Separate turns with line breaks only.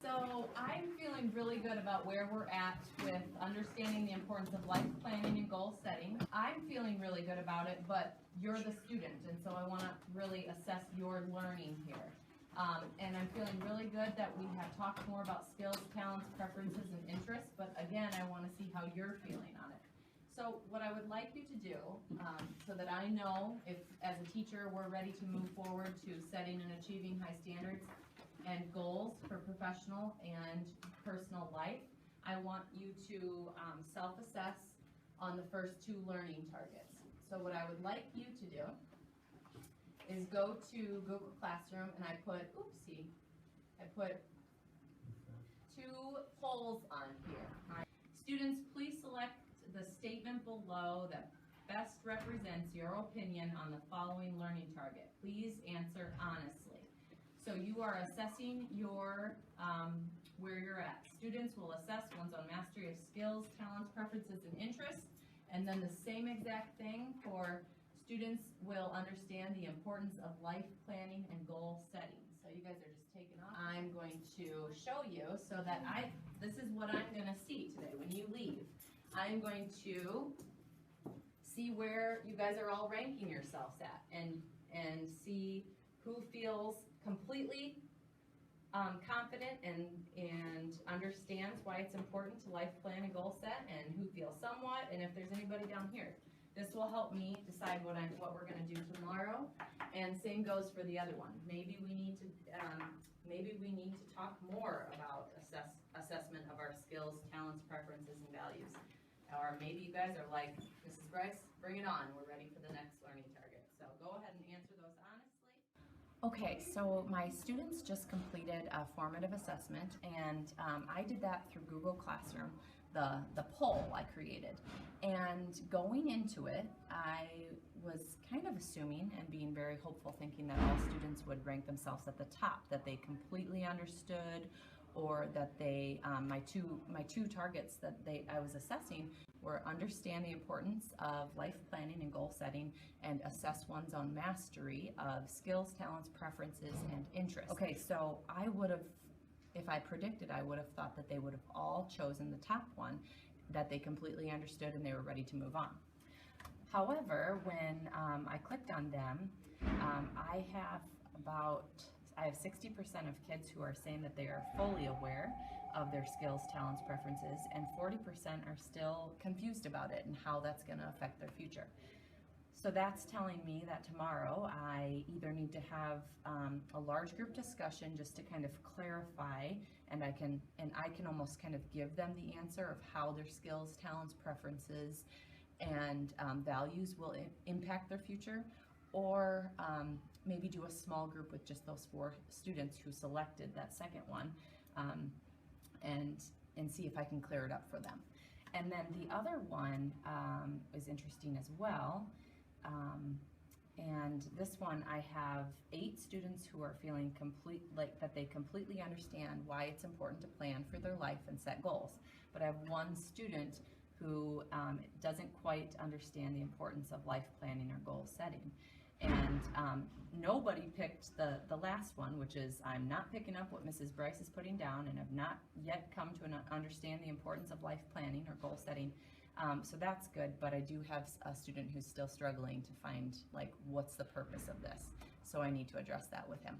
So I'm feeling really good about where we're at with understanding the importance of life planning and goal setting. I'm feeling really good about it, but you're the student, and so I want to really assess your learning here. And I'm feeling really good that we have talked more about skills, talents, preferences, and interests, but again, I want to see how you're feeling on it. So what I would like you to do, so that I know if, as a teacher, we're ready to move forward to setting and achieving high standards and goals for professional and personal life, I want you to self-assess on the first two learning targets. So what I would like you to do is go to Google Classroom, and I put two polls on here. Students, please select the statement below that best represents your opinion on the following learning target. Please answer honestly. So you are assessing your where you're at. Students will assess one's own mastery of skills, talents, preferences, and interests, and then the same exact thing for students will understand the importance of life planning and goal setting. So you guys are just taking off. I'm going to show you so that this is what I'm going to see today when you leave. I'm going to see where you guys are all ranking yourselves at and see who feels completely confident and understands why it's important to life plan and goal set, and who feels somewhat, and if there's anybody down here. This will help me decide what we're going to do tomorrow, and same goes for the other one. Maybe we need to talk more about assessment of our skills, talents, preferences, and values. Or maybe you guys are like, Mrs. Bryce, bring it on. We're ready for the next learning target. So go ahead and answer those honestly. Okay, so my students just completed a formative assessment, and I did that through Google Classroom, the poll I created. And going into it, I was kind of assuming and being very hopeful, thinking that all students would rank themselves at the top, that they completely understood, or that they, my two targets that I was assessing were understand the importance of life planning and goal setting, and assess one's own mastery of skills, talents, preferences, and interests. Okay, so I would have, if I predicted, I would have thought that they would have all chosen the top one, that they completely understood and they were ready to move on. However, when I clicked on them, I have 60% of kids who are saying that they are fully aware of their skills, talents, preferences, and 40% are still confused about it and how that's going to affect their future. So that's telling me that tomorrow I either need to have a large group discussion just to kind of clarify, and I can almost kind of give them the answer of how their skills, talents, preferences, and values will impact their future, or maybe do a small group with just those 4 students who selected that second one, and see if I can clear it up for them. And then the other one is interesting as well, and this one I have 8 students who are feeling that they completely understand why it's important to plan for their life and set goals, but I have 1 student who doesn't quite understand the importance of life planning or goal setting. And nobody picked the last one, which is I'm not picking up what Mrs. Bryce is putting down, and have not yet come to understand the importance of life planning or goal setting. So that's good, but I do have a student who's still struggling to find, like, what's the purpose of this? So I need to address that with him.